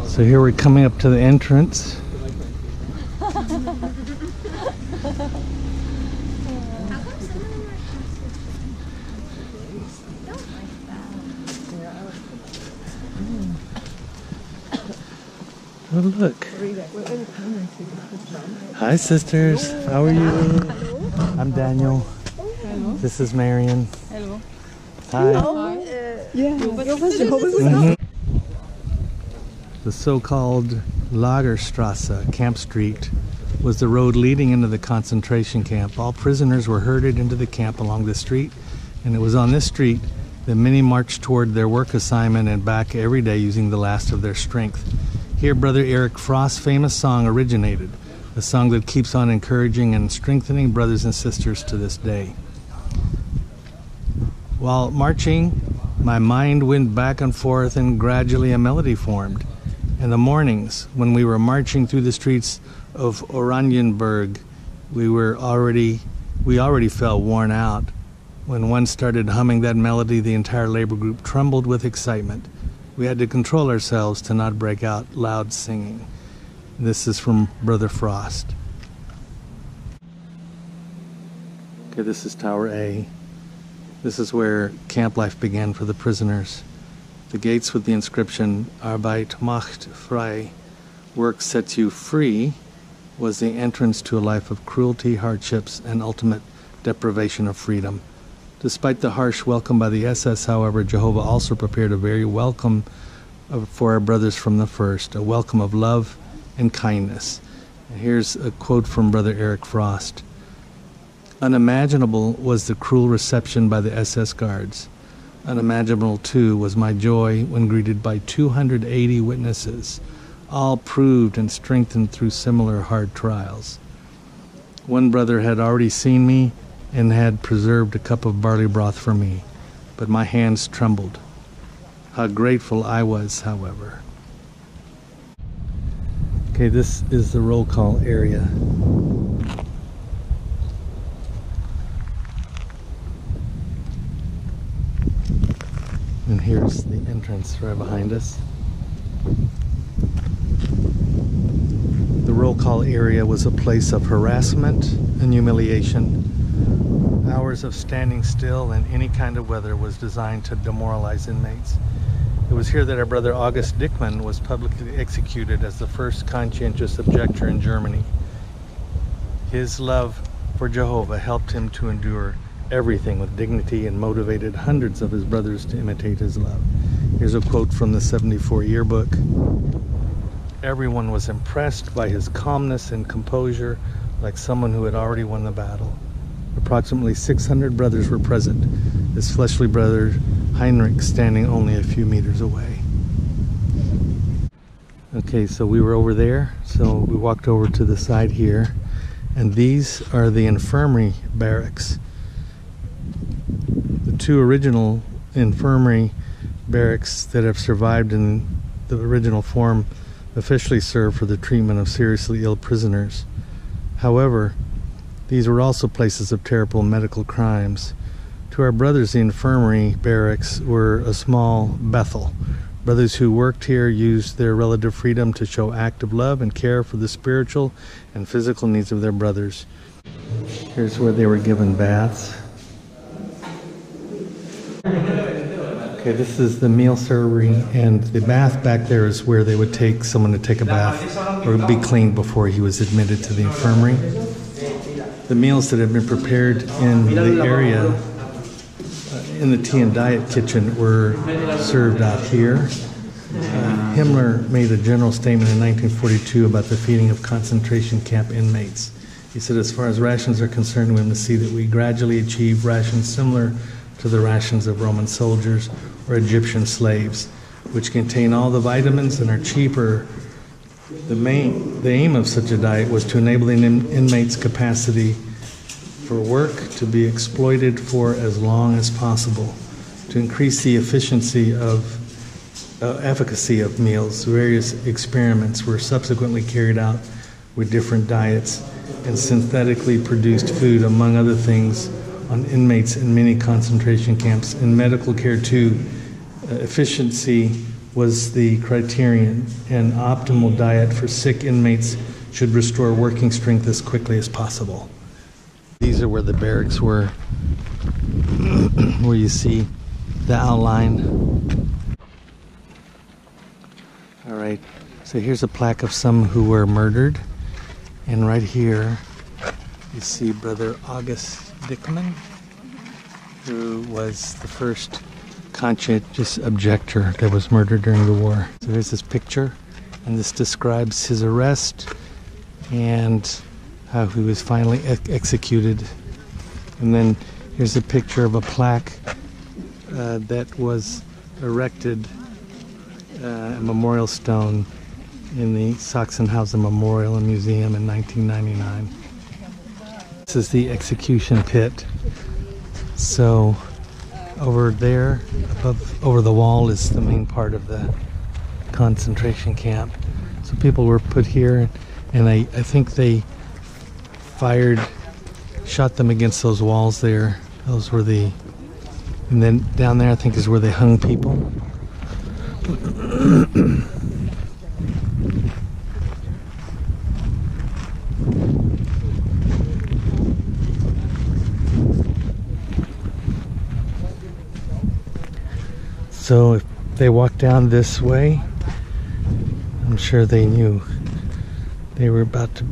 So here we're coming up to the entrance. Oh, look. Hi, sisters. How are you? Hello. I'm Daniel. Hello. This is Marion. Hello. Hi. The so-called Lagerstrasse, Camp Street, was the road leading into the concentration camp. All prisoners were herded into the camp along this street, and it was on this street that many marched toward their work assignment and back every day using the last of their strength. Here, Brother Eric Frost's famous song originated, a song that keeps on encouraging and strengthening brothers and sisters to this day. While marching, my mind went back and forth, and gradually a melody formed. In the mornings, when we were marching through the streets of Oranienburg, we already felt worn out. When one started humming that melody, the entire labor group trembled with excitement. We had to control ourselves to not break out loud singing. This is from Brother Frost. Okay, this is Tower A. This is where camp life began for the prisoners. The gates with the inscription Arbeit macht frei, work sets you free, was the entrance to a life of cruelty, hardships, and ultimate deprivation of freedom. Despite the harsh welcome by the SS, however, Jehovah also prepared a very welcome for our brothers from the first, a welcome of love and kindness. And here's a quote from Brother Eric Frost. Unimaginable was the cruel reception by the SS guards. Unimaginable, too, was my joy when greeted by 280 witnesses, all proved and strengthened through similar hard trials. One brother had already seen me and had preserved a cup of barley broth for me, but my hands trembled. How grateful I was, however. Okay, this is the roll call area. And here's the entrance right behind us. The roll call area was a place of harassment and humiliation. Hours of standing still in any kind of weather was designed to demoralize inmates. It was here that our brother August Dickmann was publicly executed as the first conscientious objector in Germany. His love for Jehovah helped him to endure everything with dignity and motivated hundreds of his brothers to imitate his love. Here's a quote from the 74 yearbook. Everyone was impressed by his calmness and composure, like someone who had already won the battle. Approximately 600 brothers were present, his fleshly brother Heinrich standing only a few meters away. Okay, so we were over there, so we walked over to the side here, and these are the infirmary barracks. The two original infirmary barracks that have survived in the original form officially serve for the treatment of seriously ill prisoners. However, these were also places of terrible medical crimes. To our brothers, the infirmary barracks were a small Bethel. Brothers who worked here used their relative freedom to show active love and care for the spiritual and physical needs of their brothers. Here's where they were given baths. Okay, this is the meal servery, and the bath back there is where they would take someone to take a bath or be cleaned before he was admitted to the infirmary. The meals that have been prepared in the area, in the tea and diet kitchen, were served out here. Himmler made a general statement in 1942 about the feeding of concentration camp inmates. He said, as far as rations are concerned, we must see that we gradually achieve rations similar to the rations of Roman soldiers or Egyptian slaves, which contain all the vitamins and are cheaper. The aim of such a diet was to enable an inmate's capacity for work to be exploited for as long as possible, to increase the efficiency of efficacy of meals. Various experiments were subsequently carried out with different diets and synthetically produced food, among other things, on inmates in many concentration camps. In medical care too, efficiency was the criterion. An optimal diet for sick inmates should restore working strength as quickly as possible. These are where the barracks were, where you see the outline. All right, so here's a plaque of some who were murdered. And right here, you see Brother August Dickman, who was the first conscientious objector that was murdered during the war. So here's this picture, and this describes his arrest and how he was finally executed. And then here's a picture of a plaque that was erected, a memorial stone in the Sachsenhausen Memorial and Museum in 1999. This is the execution pit. So over there, over the wall, is the main part of the concentration camp. So people were put here, and I think they shot them against those walls there. Those were and then down there I think is where they hung people. So if they walked down this way, I'm sure they knew they were about to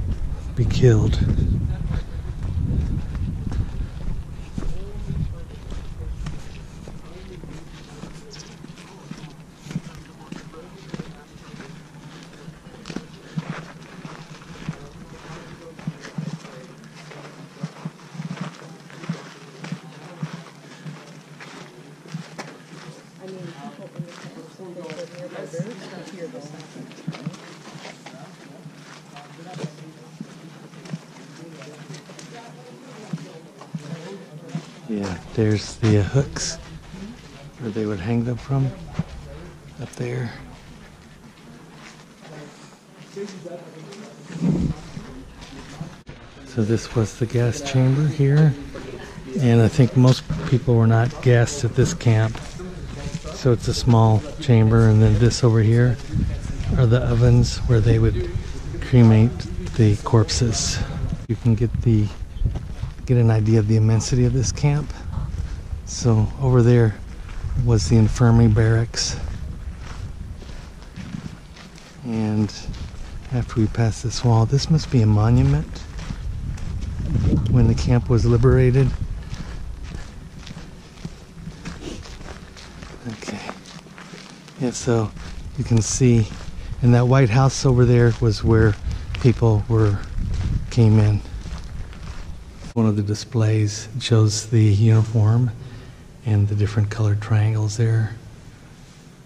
be killed. Yeah, there's the hooks where they would hang them from, up there. So this was the gas chamber here, and I think most people were not gassed at this camp. So it's a small chamber, and then this over here are the ovens where they would cremate the corpses. You can get an idea of the immensity of this camp. So over there was the infirmary barracks, and after we pass this wall, this must be a monument when the camp was liberated. Okay, yeah, so you can see, and that White House over there was where people came in. One of the displays shows the uniform and the different colored triangles there,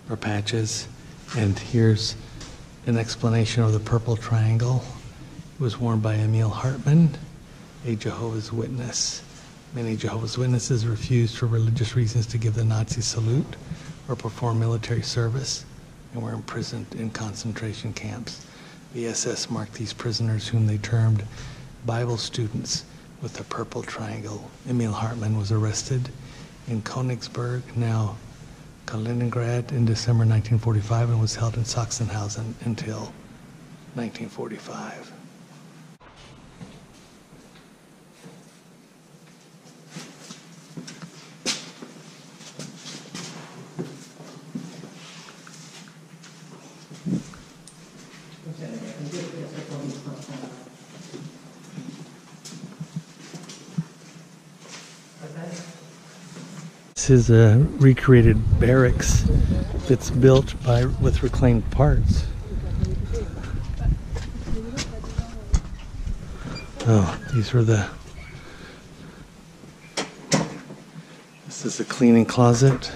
or patches. And here's an explanation of the purple triangle. It was worn by Emil Hartmann, a Jehovah's Witness. Many Jehovah's Witnesses refused for religious reasons to give the Nazi salute or perform military service, and were imprisoned in concentration camps. The SS marked these prisoners, whom they termed Bible students, with the purple triangle. Emil Hartmann was arrested in Königsberg, now Kaliningrad, in December 1945, and was held in Sachsenhausen until 1945. This is a recreated barracks that's built with reclaimed parts. Oh, these were this is a cleaning closet.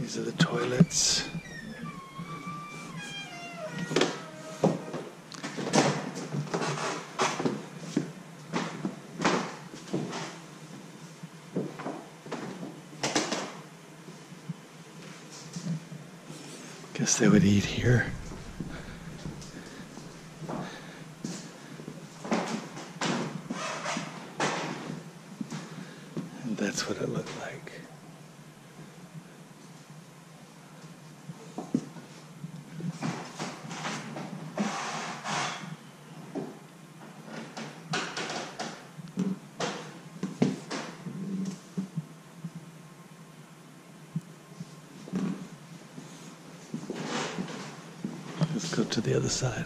These are the toilets. Guess they would eat here. And that's what it looked like. Go to the other side.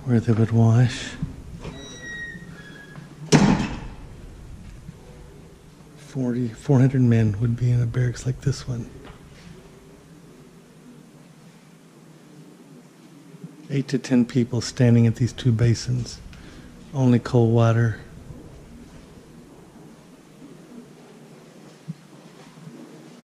Where they would wash. 400 men would be in a barracks like this one. 8 to 10 people standing at these two basins. Only cold water.